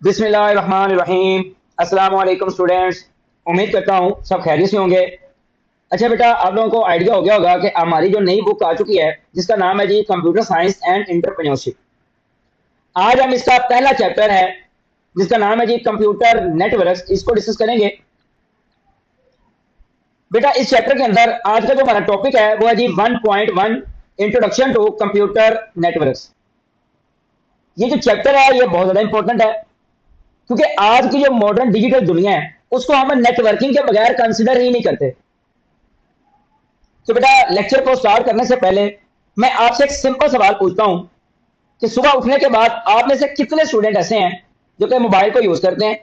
बिस्मिल्लाहिर्रहमानिर्रहीम। अस्सलाम वालेकुम स्टूडेंट्स। उम्मीद करता हूँ सब खैरियत से होंगे। अच्छा बेटा, आप लोगों को आइडिया हो गया होगा कि हमारी जो नई बुक आ चुकी है जिसका नाम है जी कंप्यूटर साइंस एंड एंटरप्रेन्योरशिप। आज हम इसका पहला चैप्टर है जिसका नाम है जी कंप्यूटर नेटवर्क, इसको डिस्कस करेंगे। बेटा इस चैप्टर के अंदर आज का जो हमारा टॉपिक है वो है जी 1.1 इंट्रोडक्शन टू कंप्यूटर नेटवर्क। ये जो चैप्टर है ये बहुत ज्यादा इंपॉर्टेंट है क्योंकि आज की जो मॉडर्न डिजिटल दुनिया है उसको हम नेटवर्किंग के बगैर कंसिडर ही नहीं करते। तो बेटा लेक्चर को स्टार्ट करने से पहले मैं आपसे एक सिंपल सवाल पूछता हूं कि सुबह उठने के बाद आप में से कितने स्टूडेंट ऐसे हैं जो कि मोबाइल को यूज करते हैं,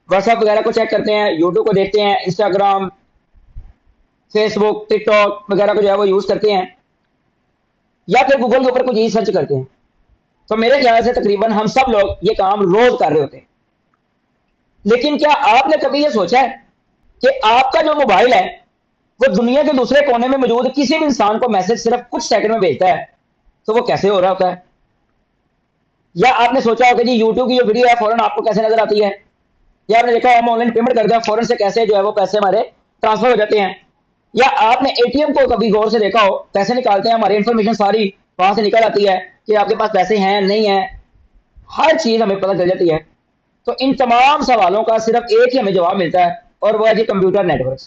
व्हाट्सएप वगैरह को चेक करते हैं, यूट्यूब को देखते हैं, इंस्टाग्राम, फेसबुक, टिकटॉक वगैरह को जो है वो यूज करते हैं, या फिर गूगल के ऊपर कुछ यही सर्च करते हैं। तो मेरे ख्याल से तकरीबन हम सब लोग ये काम रोज कर रहे होते हैं। लेकिन क्या आपने कभी ये सोचा है कि आपका जो मोबाइल है वो दुनिया के दूसरे कोने में मौजूद किसी भी इंसान को मैसेज सिर्फ कुछ सेकंड में भेजता है? तो वो कैसे हो रहा होता है? या आपने सोचा होगा जी यूट्यूब की जो वीडियो है फौरन आपको कैसे नजर आती है? या आपने देखा हम ऑनलाइन पेमेंट करते हैं फौरन से कैसे जो है वो पैसे हमारे ट्रांसफर हो जाते हैं? या आपने एटीएम को कभी गौर से देखा हो, पैसे निकालते हैं हमारी इंफॉर्मेशन सारी वहां से निकल आती है कि आपके पास पैसे हैं नहीं है, हर चीज हमें पता चल जाती है। तो इन तमाम सवालों का सिर्फ एक ही हमें जवाब मिलता है और वो है जी कंप्यूटर नेटवर्क।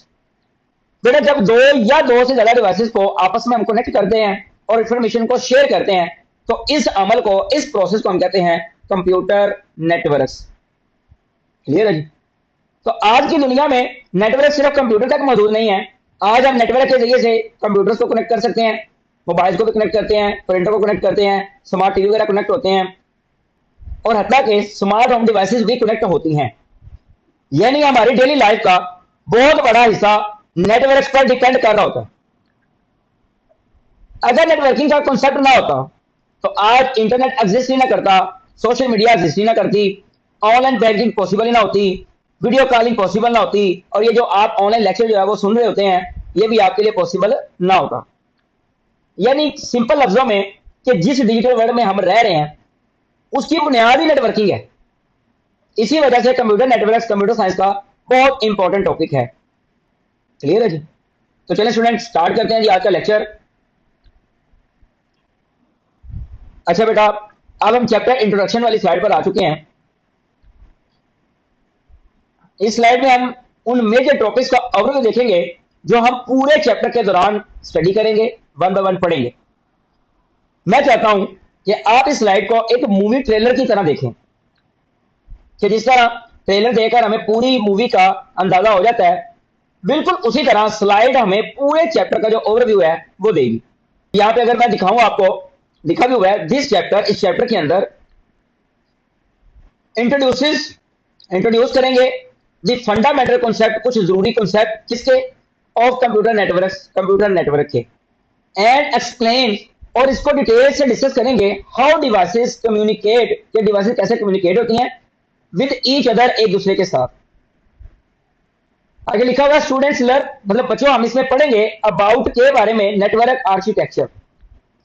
बेटा जब दो या दो से ज्यादा डिवाइसेस को आपस में हम कनेक्ट करते हैं और इंफॉर्मेशन को शेयर करते हैं तो इस अमल को, इस प्रोसेस को हम कहते हैं कंप्यूटर नेटवर्क। क्लियर है जी? तो आज की दुनिया में नेटवर्क सिर्फ कंप्यूटर तक मौजूद नहीं है। आज हम नेटवर्क के जरिए से कंप्यूटर्स को कनेक्ट कर सकते हैं, मोबाइल को भी कनेक्ट करते हैं, प्रिंटर को कनेक्ट करते हैं, स्मार्ट टीवी वगैरह कनेक्ट होते हैं और हत्ता के स्मार्ट होम डिवाइसेस भी कनेक्ट होती हैं। यानी हमारी डेली लाइफ का बहुत बड़ा हिस्सा नेटवर्क पर डिपेंड कर रहा होता है। अगर नेटवर्किंग का कॉन्सेप्ट ना होता तो आज इंटरनेट एग्जिस्ट ही ना करता, सोशल मीडिया एग्जिस्ट ही ना करती, ऑनलाइन बैंकिंग पॉसिबल ही ना होती, वीडियो कॉलिंग पॉसिबल ना होती और ये जो आप ऑनलाइन लेक्चर जो है वो सुन रहे होते हैं ये भी आपके लिए पॉसिबल ना होता। यानी सिंपल लफ्जों में कि जिस डिजिटल वर्ल्ड में हम रह रहे हैं उसकी बुनियाद ही नेटवर्किंग है। इसी वजह से कंप्यूटर नेटवर्क कंप्यूटर साइंस का बहुत इंपॉर्टेंट टॉपिक है। क्लियर है जी? तो चलिए स्टूडेंट स्टार्ट करते हैं जी आज का लेक्चर। अच्छा बेटा, अब हम चैप्टर इंट्रोडक्शन वाली स्लाइड पर आ चुके हैं। इस स्लाइड में हम उन मेजर टॉपिक्स का ओवरव्यू देखेंगे जो हम पूरे चैप्टर के दौरान स्टडी करेंगे, वन बाय वन पढ़ेंगे। मैं चाहता हूं कि आप इस स्लाइड को एक मूवी ट्रेलर की तरह देखें कि जिस तरह ट्रेलर देखकर हमें पूरी मूवी का अंदाजा हो जाता है, बिल्कुल उसी तरह स्लाइड हमें पूरे चैप्टर का जो ओवरव्यू है वो देगी। यहां पे अगर मैं दिखाऊं आपको, लिखा भी हुआ है दिस चैप्टर, इस चैप्टर के अंदर इंट्रोड्यूस करेंगे दी फंडामेंटल कॉन्सेप्ट, कुछ जरूरी कॉन्सेप्ट किसके? ऑफ कंप्यूटर नेटवर्क के, एंड एक्सप्लेन, और इसको डिटेल से डिस्कस करेंगे हाउ डिवाइसेस कम्युनिकेट, ये डिवाइसेस कैसे कम्युनिकेट होती हैं विद ईच अदर, एक दूसरे के साथ। आगे लिखा हुआ स्टूडेंट्स लर्न, मतलब बच्चों हम इसमें पढ़ेंगे अबाउट के बारे में नेटवर्क आर्किटेक्चर,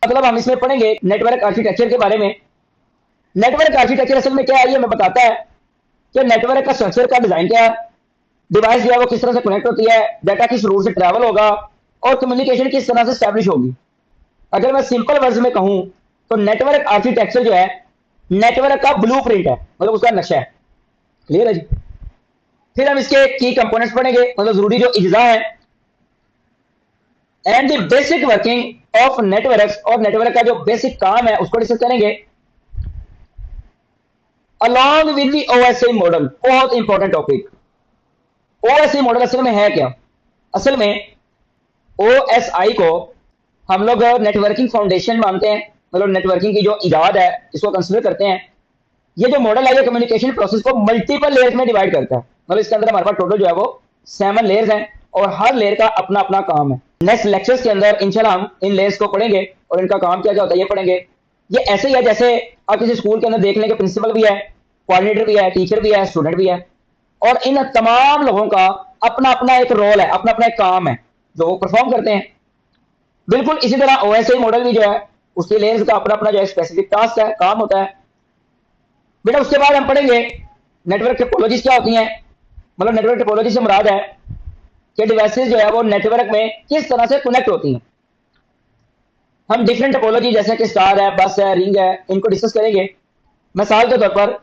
मतलब हम इसमें पढ़ेंगे नेटवर्क आर्किटेक्चर के बारे में। नेटवर्क आर्किटेक्चर असल में क्या है ये हमें बताता है कि नेटवर्क का स्ट्रक्चर का डिजाइन क्या है, डिवाइस जो है वो किस तरह से कनेक्ट होती है, डाटा किस रूट से ट्रैवल होगा और कम्युनिकेशन किस तरह से स्टैब्लिश होगी। अगर मैं सिंपल वर्ड्स में कहूं तो नेटवर्क आर्किटेक्चर जो है नेटवर्क का ब्लूप्रिंट है, मतलब उसका नक्शा है। क्लियर है जी? फिर हम इसके की कंपोनेंट्स पढ़ेंगे, मतलब जरूरी जो इज्जा है, and the basic working of network, और नेटवर्क का जो बेसिक काम है उसको डिस्कस करेंगे along with the OSI model. बहुत इंपॉर्टेंट टॉपिक। ओएसआई मॉडल असल में है क्या? असल में ओएसआई को हम लोग नेटवर्किंग फाउंडेशन मानते हैं, मतलब नेटवर्किंग की जो इजाद है इसको कंसिडर करते हैं। ये जो मॉडल है ये कम्युनिकेशन प्रोसेस को मल्टीपल लेयर्स में डिवाइड करता है, मतलब इसके अंदर हमारे पास टोटल जो है वो 7 लेयर्स हैं और हर लेयर का अपना अपना काम है। नेक्स्ट लेक्चर्स के अंदर इंशाल्लाह हम इन लेयर्स को पढ़ेंगे और इनका काम क्या क्या होता है ये पढ़ेंगे। ये ऐसे ही है जैसे आप किसी स्कूल के अंदर देख लें कि प्रिंसिपल भी है, कोऑर्डिनेटर भी है, टीचर भी है, स्टूडेंट भी है, और इन तमाम लोगों का अपना अपना एक रोल है, अपना अपना एक काम है जो वो परफॉर्म करते हैं। बिल्कुल इसी तरह ओएसआई मॉडल भी जो है उसके लेयर्स का अपना अपना जो है स्पेसिफिक टास्क है, काम होता है। बेटा उसके बाद हम पढ़ेंगे नेटवर्क टोपोलॉजीज क्या होती हैं, मतलब नेटवर्क टोपोलॉजी से मुराद है कि डिवाइसेस जो है वो नेटवर्क में किस तरह से कनेक्ट होती हैं। हम डिफरेंट टोपोलॉजी जैसे कि स्टार है, बस है, रिंग है, इनको डिस्कस करेंगे। मिसाल के तौर पर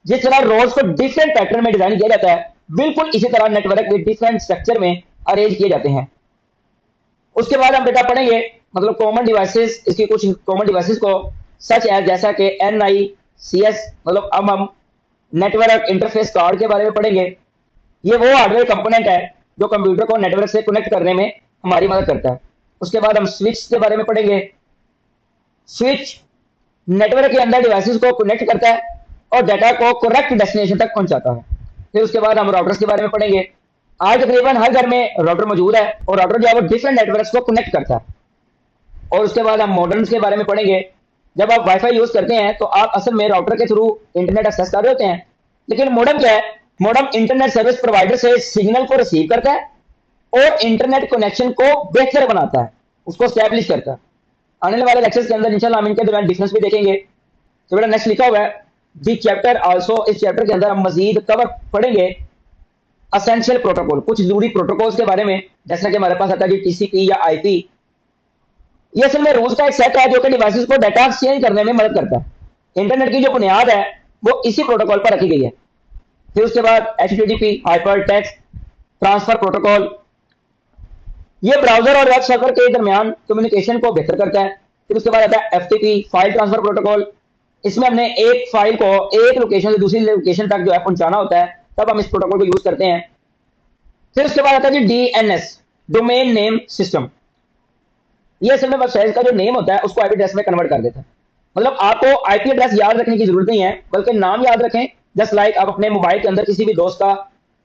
जिस तरह रोड्स को डिफरेंट पैटर्न में डिजाइन किया जाता है, बिल्कुल इसी तरह नेटवर्क भी डिफरेंट स्ट्रक्चर में अरेंज किए जाते हैं। उसके बाद हम बेटा पढ़ेंगे मतलब कॉमन डिवाइसेस, इसकी कुछ कॉमन डिवाइसेस को सच एज जैसा कि NICS, मतलब अब हम नेटवर्क इंटरफेस कार्ड के बारे में पढ़ेंगे। ये वो हार्डवेयर कंपोनेंट है जो कंप्यूटर को नेटवर्क से कनेक्ट करने में हमारी मदद करता है। उसके बाद हम स्विच के बारे में पढ़ेंगे। स्विच नेटवर्क के अंदर डिवाइसेस को कनेक्ट करता है और डाटा को करेक्ट डेस्टिनेशन तक पहुंचाता है। फिर उसके बाद हम राउटर्स के बारे में पढ़ेंगे। आज तकरीबन हर घर में राउटर मौजूद है और राउटर जो है वो डिफरेंट नेटवर्क्स को कनेक्ट करता है। और उसके बाद हम मॉडर्म्स के बारे में पढ़ेंगे। जब आप वाईफाई यूज करते हैं तो आप असल में राउटर के थ्रू इंटरनेट एक्सेस कर रहे होते हैं, लेकिन मॉडर्म क्या है, मॉडर्म इंटरनेट सर्विस प्रोवाइडर से सिग्नल को रिसीव करता है और इंटरनेट कनेक्शन को बेहतर बनाता है, उसको स्टैब्लिश करता है। आने वाले लेक्चर्स के अंदर इंशाल्लाह हम इनके दौरान डिफरेंस भी देखेंगे। तो बेटा नेक्स्ट लिखा हुआ है दी चैप्टर आल्सो, इस चैप्टर के अंदर हम मजीद कवर पढ़ेंगे असेंशियल प्रोटोकॉल, कुछ जरूरी प्रोटोकॉल्स के बारे में, जैसा कि हमारे पास आता है जी TCP या IP। ये असल में रूल्स का एक सेट है जो कि डिवाइसेस को डाटा एक्सचेंज करने में मदद करता है। इंटरनेट की जो बुनियाद है वो इसी प्रोटोकॉल पर रखी गई है। फिर उसके बाद HTTP hyper text transfer protocol, ये ब्राउजर और वेब सर्वर के दरमियान कम्युनिकेशन को बेहतर करता है। फिर उसके बाद आता है FTP फाइल ट्रांसफर प्रोटोकॉल, इसमें हमने एक फाइल को एक लोकेशन से दूसरी लोकेशन तक जो है पहुंचाना होता है, तब हम इस प्रोटोकॉल को यूज करते हैं। फिर उसके बाद आता है जी DNS डोमेन नेम सिस्टम, ये असल में वेबसाइट का जो नेम होता है उसको IP एड्रेस में कन्वर्ट कर देता है। मतलब आपको IP एड्रेस याद रखने की जरूरत नहीं है, बल्कि नाम याद रखें। जस्ट लाइक आप अपने मोबाइल के अंदर किसी भी दोस्त का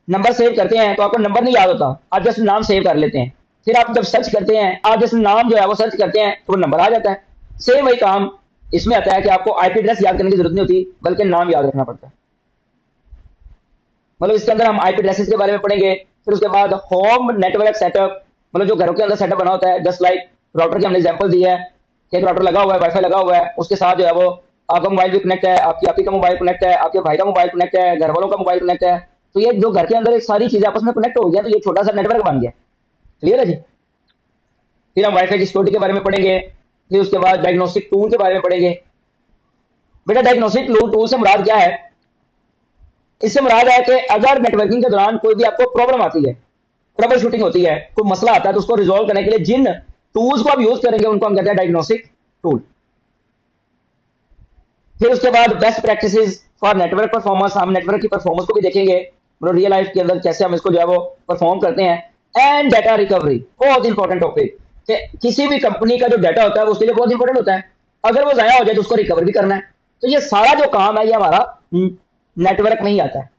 नंबर सेव करते हैं तो आपको नंबर नहीं याद होता, आप जस्ट नाम सेव कर लेते हैं। फिर आप जब सर्च करते हैं, आप जैसे नाम जो है वो सर्च करते हैं तो वो नंबर आ जाता है। सेम वही काम इसमें आता है कि आपको IP एड्रेस याद करने की जरूरत नहीं होती, बल्कि नाम याद रखना पड़ता है। मतलब इसके अंदर हम IP एड्रेसेस के बारे में पढ़ेंगे। फिर उसके बाद होम नेटवर्क सेटअप, मतलब जो घरों के अंदर सेटअप बना होता है, जस्ट लाइक राउटर की हमने एग्जांपल दी है कि एक राउटर लगा हुआ है, वाईफाई लगा हुआ है, उसके साथ जो है वो आपका मोबाइल भी कनेक्ट है, आपकी आपी का मोबाइल कनेक्ट है, आपके भाई का मोबाइल कनेक्ट है, घर वालों का मोबाइल कनेक्ट है। तो ये जो घर के अंदर सारी चीजें आपस में कनेक्ट हो गया तो ये छोटा सा नेटवर्क बन गया। क्लियर है जी। फिर हम वाईफाई की सिक्योरिटी के बारे में पढ़ेंगे। फिर उसके बाद डायग्नोस्टिक टूल के बारे में पढ़ेंगे। बेटा डायग्नोस्टिक टूल से मुराद क्या है, इससे मुराद है कि अगर नेटवर्किंग के दौरान कोई भी आपको प्रॉब्लम आती है, ट्रबल शूटिंग होती है, कोई मसला आता है, तो उसको रिजॉल्व करने के लिए जिन टूल्स को आप यूज करेंगे उनको हम कहते हैं डायग्नोस्टिक टूल। फिर उसके बाद best practices for network performance, हम नेटवर्क की परफॉर्मेंस को भी देखेंगे, मतलब रियल लाइफ के अंदर कैसे हम इसको जो है वो परफॉर्म करते हैं। एंड डाटा रिकवरी, बहुत इंपॉर्टेंट टॉपिक, किसी भी कंपनी का जो डाटा होता है वो उसके लिए बहुत इंपॉर्टेंट होता है। अगर वो जाया हो जाए तो उसको रिकवर भी करना है। तो ये सारा जो काम है ये हमारा नेटवर्क में ही आता है।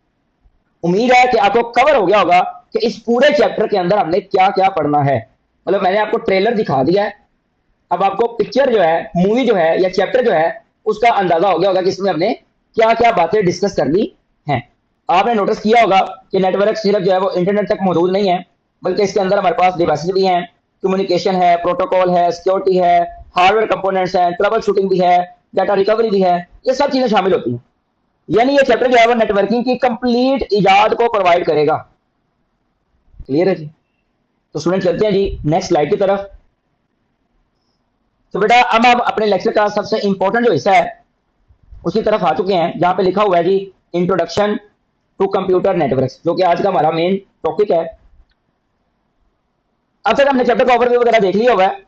उम्मीद है कि आपको कवर हो गया होगा कि इस पूरे चैप्टर के अंदर हमने क्या क्या पढ़ना है। मतलब मैंने आपको ट्रेलर दिखा दिया है, अब आपको पिक्चर जो है, मूवी जो है या चैप्टर जो है उसका अंदाजा हो गया होगा कि इसमें हमने क्या क्या बातें डिस्कस कर ली हैं। आपने नोटिस किया होगा कि नेटवर्क सिर्फ जो है वो इंटरनेट तक मौजूद नहीं है, बल्कि इसके अंदर हमारे पास डिवाइसेस भी हैं, कम्युनिकेशन है, प्रोटोकॉल है, सिक्योरिटी है, हार्डवेयर कंपोनेंट्स हैं, ट्रबल शूटिंग भी है, डाटा रिकवरी भी है, ये सब चीजें शामिल होती हैं। यानी ये चैप्टर जो है वो नेटवर्किंग की कंप्लीट इजाद को प्रोवाइड करेगा। क्लियर है जी। तो स्टूडेंट चलते हैं जी नेक्स्ट स्लाइड की तरफ। तो बेटा अब हम अपने लेक्चर का सबसे इंपॉर्टेंट जो हिस्सा है उसी तरफ आ चुके हैं, जहां पे लिखा हुआ है जी इंट्रोडक्शन टू कंप्यूटर नेटवर्क्स, जो कि आज का हमारा मेन टॉपिक है। अब तक हमने चैप्टर का ओवरव्यू वगैरह देख लिया हुआ है।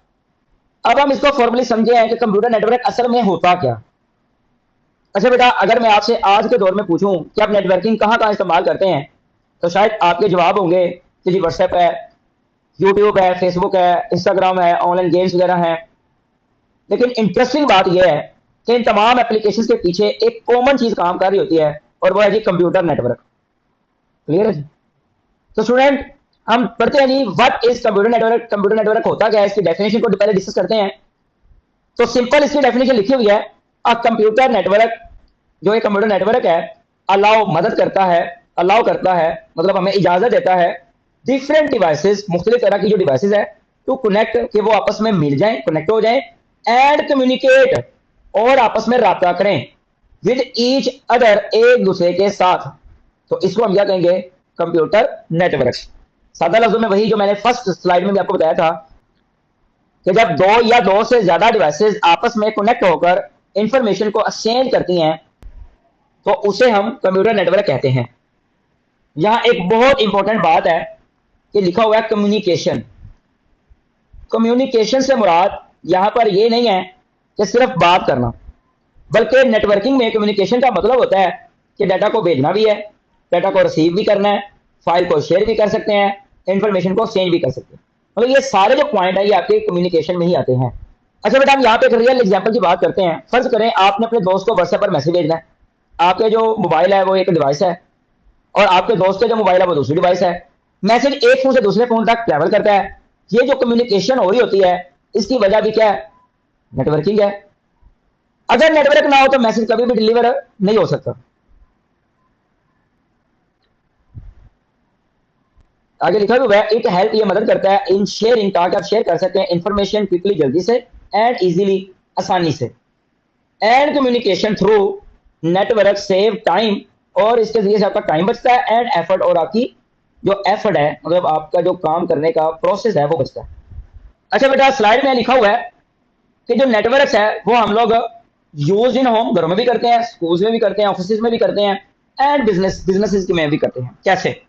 अब हम इसको फॉर्मली समझे हैं कि कंप्यूटर नेटवर्क असल में होता क्या। अच्छा बेटा, अगर मैं आपसे आज के दौर में पूछूं कि आप नेटवर्किंग कहां कहां इस्तेमाल करते हैं, तो शायद आपके जवाब होंगे कि जी व्हाट्सएप है, यूट्यूब है, फेसबुक है, इंस्टाग्राम है, ऑनलाइन गेम्स वगैरह हैं। लेकिन इंटरेस्टिंग बात यह है कि इन तमाम एप्लीकेशंस के पीछे एक कॉमन चीज काम कर रही होती है, और वो है जी कंप्यूटर नेटवर्क। क्लियर है जी। तो स्टूडेंट हम पढ़ते हैं जी what is computer network. Computer network होता क्या है, इसकी डेफिनेशन को पहले डिस्कस करते हैं। तो सिंपल इसकी डेफिनेशन लिखी हुई है, अ कंप्यूटर नेटवर्क, जो एक कंप्यूटर नेटवर्क है, अलाउ मदद करता है, अलाउ करता है मतलब हमें इजाजत देता है डिफरेंट डिवाइसेस, मुख्तलिफ तरह की जो डिवाइसेस है, टू कनेक्ट, कि वो आपस में मिल जाएं, कनेक्ट हो जाएं, एंड कम्युनिकेट, और आपस में राब्ता करें, विद ईच अदर, एक दूसरे के साथ, तो इसको हम क्या कहेंगे, कंप्यूटर नेटवर्क्स। सादा लफ्जों में वही जो मैंने फर्स्ट स्लाइड में भी आपको बताया था कि जब दो या दो से ज्यादा डिवाइसेस आपस में कनेक्ट होकर इंफॉर्मेशन को एक्सचेंज करती हैं तो उसे हम कंप्यूटर नेटवर्क कहते हैं। यहां एक बहुत इंपॉर्टेंट बात है कि लिखा हुआ है कम्युनिकेशन। कम्युनिकेशन से मुराद यहां पर यह नहीं है कि सिर्फ बात करना, बल्कि नेटवर्किंग में कम्युनिकेशन का मतलब होता है कि डाटा को भेजना भी है, डाटा को रिसीव भी करना है, फाइल को शेयर भी कर सकते हैं, इंफॉर्मेशन को चेंज भी कर सकते हैं। मतलब ये सारे जो पॉइंट है ये आपके कम्युनिकेशन में ही आते हैं। अच्छा बेटा, हम यहाँ पे एक रियल एग्जांपल की बात करते हैं। फर्ज करें आपने अपने दोस्त को व्हाट्सएप पर मैसेज भेजना है। आपके जो मोबाइल है वो एक डिवाइस है और आपके दोस्त का जो मोबाइल है वो दूसरी डिवाइस है। मैसेज एक फोन से दूसरे फोन तक ट्रैवल करता है। ये जो कम्युनिकेशन हो रही होती है इसकी वजह भी क्या है, नेटवर्किंग है। अगर नेटवर्क ना हो तो मैसेज कभी भी डिलीवर नहीं हो सकता। आगे लिखा हुआ है इट हेल्प, ये मदद करता है इन शेयरिंग, ताकि आप शेयर कर सकते हैं इंफॉर्मेशन क्विकली, जल्दी से, एंड इजीली, आसानी से। And communication through network save time, और इसके जरिए से आपका टाइम बचता है, एंड एफर्ट, और आपकी जो एफर्ट है मतलब आपका जो काम करने का प्रोसेस है वो बचता है। अच्छा बेटा, स्लाइड में लिखा हुआ है कि जो नेटवर्क्स है वो हम लोग यूज इन होम, घरों में भी करते हैं, स्कूल्स में भी करते हैं, ऑफिस में भी करते हैं, एंड बिजनेसेस में भी करते हैं। कैसे,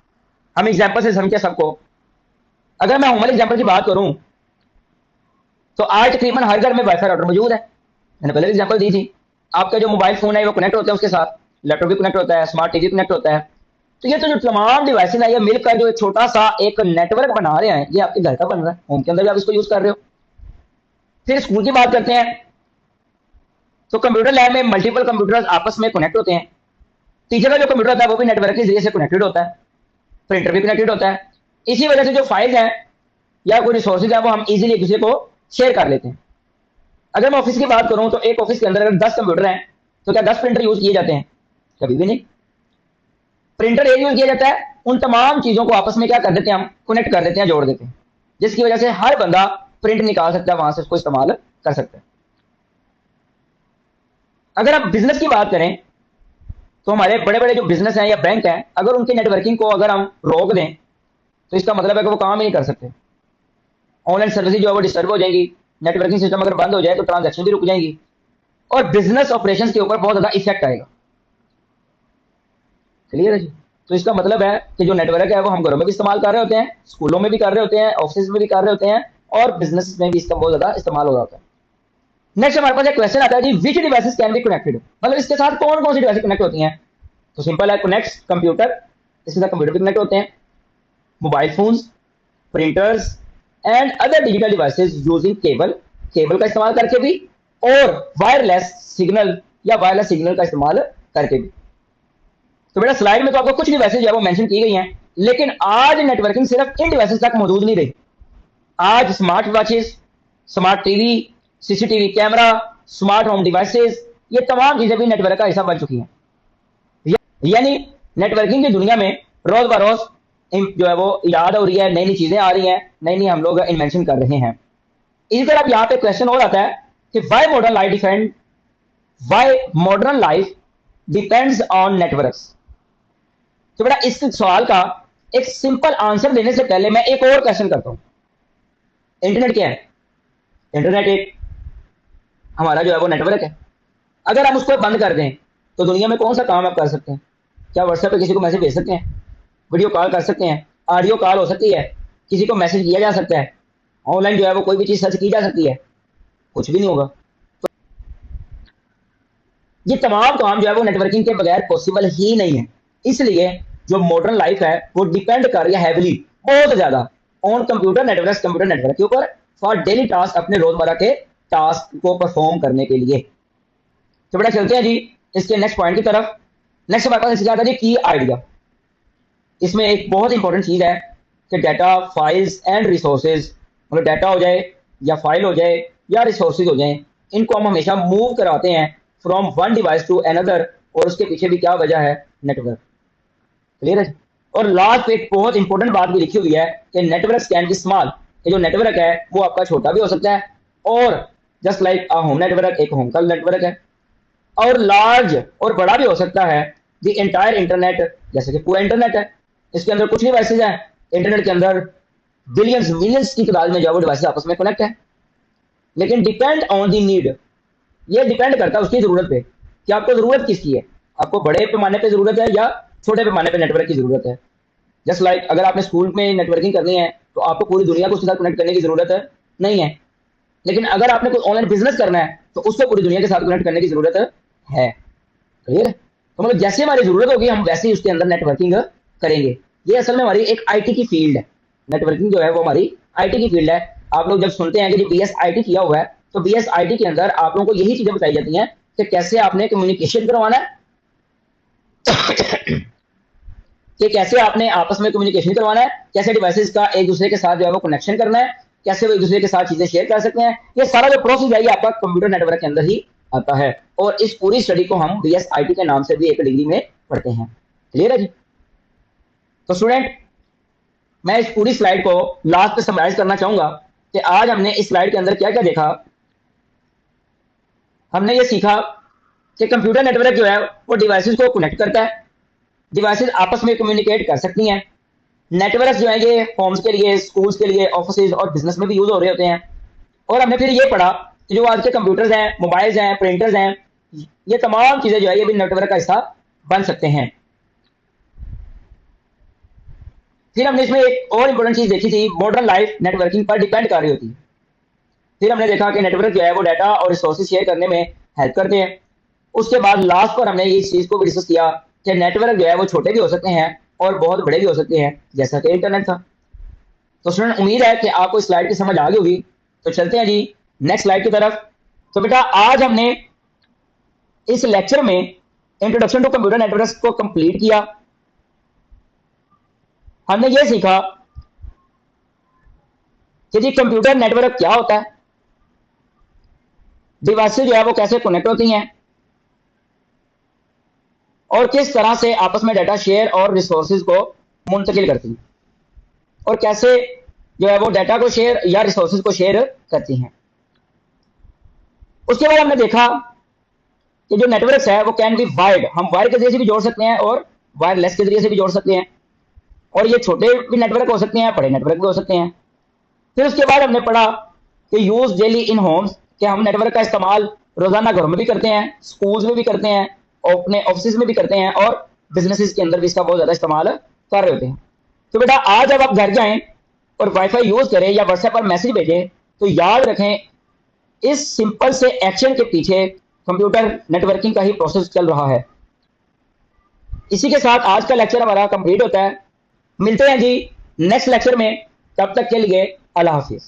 हम एग्जांपल से समझे सबको। अगर मैं हमारे एग्जांपल की बात करूं तो आज तकरीबन हर घर में वाईफाई राउटर मौजूद है। मैंने पहले एग्जांपल दी थी। आपका जो मोबाइल फोन है वो कनेक्ट होता है, उसके साथ लैपटॉप भी कनेक्ट होता है, स्मार्ट टीवी कनेक्ट होता है। तो ये तो जो तमाम डिवाइसेज है ये मिलकर जो एक छोटा सा एक नेटवर्क बना रहे हैं, ये आपके घर का बन रहा है, होम के अंदर भी आप इसको यूज कर रहे हो। फिर स्कूल की बात करते हैं तो कंप्यूटर लैब में मल्टीपल कंप्यूटर्स आपस में कनेक्ट होते हैं। टीचर का जो कंप्यूटर होता है वो भी नेटवर्क के जरिए से कनेक्टेड होता है, प्रिंटर भी कनेक्टेड होता है। इसी वजह से जो फाइल्स हैं या कोई रिसोर्सेज है वो हम इजीली एक दूसरे को शेयर कर लेते हैं। अगर मैं ऑफिस की बात करूं तो एक ऑफिस के अंदर अगर 10 कंप्यूटर हैं तो क्या 10 प्रिंटर यूज किए जाते हैं? कभी भी नहीं। प्रिंटर एक यूज किया जाता है, उन तमाम चीजों को आपस में क्या कर देते हैं, हम कनेक्ट कर देते हैं, जोड़ देते हैं, जिसकी वजह से हर बंदा प्रिंट निकाल सकता है, वहां से उसको इस्तेमाल कर सकता है। अगर आप बिजनेस की बात करें तो हमारे बड़े बड़े जो बिजनेस हैं या बैंक हैं, अगर उनकी नेटवर्किंग को अगर हम रोक दें तो इसका मतलब है कि वो काम ही नहीं कर सकते। ऑनलाइन सर्विसेज जो है वो डिस्टर्ब हो जाएंगी, नेटवर्किंग सिस्टम अगर बंद हो जाए तो ट्रांजैक्शन भी रुक जाएंगी और बिजनेस ऑपरेशंस के ऊपर बहुत ज्यादा इफेक्ट आएगा। क्लियर है जी? तो इसका मतलब है कि जो नेटवर्क है वो हम घरों में भी इस्तेमाल कर रहे होते हैं, स्कूलों में भी कर रहे होते हैं, ऑफिस में भी कर रहे होते हैं और बिजनेस में भी इसका बहुत ज्यादा इस्तेमाल हो रहा होता है। नेक्स्ट हमारे पास एक क्वेश्चन आता है जी, विच डिवाइसेस कैन बी कनेक्टेड, मतलब इसके साथ कौन कौन सी डिवाइसेस कनेक्ट होती हैं? तो सिंपल है, कनेक्ट कंप्यूटर, इसके साथ कंप्यूटर भी कनेक्ट होते हैं, mobile phones, printers and other digital devices using cable, cable का इस्तेमाल करके भी, और वायरलेस सिग्नल या वायरलेस सिग्नल का इस्तेमाल करके भी। तो बेटा स्लाइड में तो आपको कुछ डिवाइसेज जो है वो मेंशन की गई हैं, लेकिन आज नेटवर्किंग सिर्फ इन डिवाइसेज तक मौजूद नहीं रही। आज smart watches, smart TV, CCTV camera, smart home devices, ये तमाम चीजें भी नेटवर्क का हिस्सा बन चुकी हैं। यानी नेटवर्किंग की दुनिया में रोज बरोज जो है वो इजाद हो रही है, नई नई चीजें आ रही हैं, नई नई हम लोग इन्वेंशन कर रहे हैं। इसी तरह अब यहाँ पे क्वेश्चन और आता है कि why modern life depends on networks. तो बेटा इस सवाल का एक सिंपल आंसर देने से पहले मैं एक और क्वेश्चन करता हूं। इंटरनेट क्या है? इंटरनेट एक हमारा जो है वो नेटवर्क है। अगर हम उसको बंद कर दें तो दुनिया में कौन सा काम आप कर सकते हैं? क्या व्हाट्सएप पे किसी को मैसेज भेज सकते हैं? वीडियो कॉल कर सकते हैं? ऑडियो कॉल हो सकती है? किसी को मैसेज किया जा सकता है? ऑनलाइन जो है वो कोई भी चीज सर्च की जा सकती है? कुछ भी नहीं होगा। तो ये तमाम काम जो है वो नेटवर्किंग के बगैर पॉसिबल ही नहीं है। इसलिए जो मॉडर्न लाइफ है वो डिपेंड कर रही है हैविली, बहुत ज्यादा, ऑन कंप्यूटर नेटवर्क के ऊपर फॉर डेली टास्क, अपने रोजमर्रा के टास्क को परफॉर्म करने के लिए। तो बेटा चलते हैं जी इसके नेक्स्ट पॉइंट की तरफ। नेक्स्ट हमारे पास आता है जी की आइडिया। इसमें एक बहुत इंपॉर्टेंट चीज है कि डाटा, फाइल्स एंड रिसोर्सेज, मतलब डाटा हो जाए या फाइल हो जाए या रिसोर्सेज हो जाए, इनको हम हमेशा मूव कराते हैं from one device to another, और उसके पीछे भी क्या वजह है? नेटवर्क। क्लियर है? और लास्ट पे एक बहुत इंपॉर्टेंट बात भी लिखी हुई है कि नेटवर्क कैन बी स्मॉल, कि जो नेटवर्क है वो आपका छोटा भी हो सकता है, और just like a home network, एक होम का नेटवर्क है, और लार्ज और बड़ा भी हो सकता है, द एंटायर इंटरनेट, जैसे कि पूरा इंटरनेट है, इसके अंदर कुछ डिवाइसेज हैं, इंटरनेट के अंदर बिलियंस मिलियंस की तादाद में जो वो डिवाइसेज आपस में कनेक्ट है, लेकिन डिपेंड ऑन दी नीड, ये डिपेंड करता है उसकी जरूरत पे कि आपको जरूरत किसकी है, आपको बड़े पैमाने पे जरूरत है या छोटे पैमाने पे नेटवर्क की जरूरत है। जस्ट लाइक अगर आपने स्कूल में नेटवर्किंग करनी है तो आपको पूरी दुनिया को उसके साथ कनेक्ट करने की जरूरत है नहीं है, लेकिन अगर आपने कोई ऑनलाइन बिजनेस करना है तो उसको पूरी दुनिया के साथ कनेक्ट करने की जरूरत है। क्लियर? तो मतलब जैसे हमारी जरूरत होगी हम वैसे ही उसके अंदर नेटवर्किंग करेंगे। ये असल में हमारी एक आईटी की फील्ड है, नेटवर्किंग जो है वो हमारी आईटी की फील्ड है। आप लोग जब सुनते हैं कि बीएस आईटी किया हुआ है तो बीएस आईटी के अंदर आप लोगों को यही चीजें बताई जाती हैं कि कैसे आपने कम्युनिकेशन करवाना है कि कैसे आपने आपस में कम्युनिकेशन करवाना है, कैसे डिवाइसेस का एक दूसरे के साथ जो है वो कनेक्शन करना है, कैसे वो एक दूसरे के साथ चीजें शेयर कर सकते हैं। ये सारा जो प्रोसेस है ये आपका कंप्यूटर नेटवर्क के अंदर ही आता है और इस पूरी स्टडी को हम बीएसआईटी के नाम से भी एक डिग्री में पढ़ते हैं। क्लियर है जी? तो स्टूडेंट मैं इस पूरी स्लाइड को लास्ट पे समराइज करना चाहूंगा कि आज हमने इस स्लाइड के अंदर क्या क्या देखा। हमने ये सीखा कि कंप्यूटर नेटवर्क जो है वो डिवाइसेस को कनेक्ट करता है, डिवाइसेस आपस में कम्युनिकेट कर सकती हैं। नेटवर्क जो है ये होम्स के लिए, स्कूल्स के लिए, ऑफिस और बिजनेस में भी यूज हो रहे होते हैं। और हमने फिर ये पढ़ा कि जो आज के कंप्यूटर्स हैं, मोबाइल्स हैं, प्रिंटर्स हैं, ये तमाम चीजें जो है ये भी नेटवर्क का हिस्सा बन सकते हैं। फिर हमने इसमें एक और इंपॉर्टेंट चीज देखी थी, मॉडर्न लाइफ नेटवर्किंग पर डिपेंड कर रही होती है। फिर हमने देखा कि नेटवर्क जो है वो डाटा और रिसोर्सेज शेयर करने में हेल्प करते हैं। उसके बाद लास्ट पर हमने इस चीज को भी डिस्कस किया कि नेटवर्क जो है वो छोटे भी हो सकते हैं और बहुत बड़े भी हो सकते हैं, जैसा कि इंटरनेट था। तो स्टूडेंट उम्मीद है कि आपको इस स्लाइड की समझ आ गई होगी। तो चलते हैं जी नेक्स्ट स्लाइड की तरफ। तो बेटा आज हमने इस लेक्चर में इंट्रोडक्शन टू कंप्यूटर नेटवर्क को कंप्लीट किया। हमने ये सीखा कि जी कंप्यूटर नेटवर्क क्या होता है, डिवाइसेस जो है वो कैसे कनेक्ट होती हैं और किस तरह से आपस में डाटा शेयर और रिसोर्सेज को मुंतकिल करती हैं और कैसे जो है वो डाटा को शेयर या रिसोर्सेज को शेयर करती हैं। उसके बाद हमने देखा कि जो नेटवर्क्स है वो कैन बी वायर्ड, हम वायर के जरिए से भी जोड़ सकते हैं और वायरलेस के जरिए से भी जोड़ सकते हैं, और ये छोटे भी नेटवर्क हो सकते हैं, बड़े नेटवर्क भी हो सकते हैं। फिर उसके बाद हमने पढ़ा कि यूज डेली इन होम्स, कि हम नेटवर्क का इस्तेमाल रोजाना घरों में भी करते हैं, स्कूल्स में भी करते हैं, अपने ऑफिस में भी करते हैं और बिजनेसेस के अंदर भी इसका बहुत ज्यादा इस्तेमाल कर रहे होते हैं। तो बेटा आज जब आप घर जाएं और वाईफाई यूज करें या व्हाट्सएप पर मैसेज भेजें तो याद रखें इस सिंपल से एक्शन के पीछे कंप्यूटर नेटवर्किंग का ही प्रोसेस चल रहा है। इसी के साथ आज का लेक्चर हमारा कंप्लीट होता है। मिलते हैं जी नेक्स्ट लेक्चर में, तब तक के लिए अल्लाह हाफिज।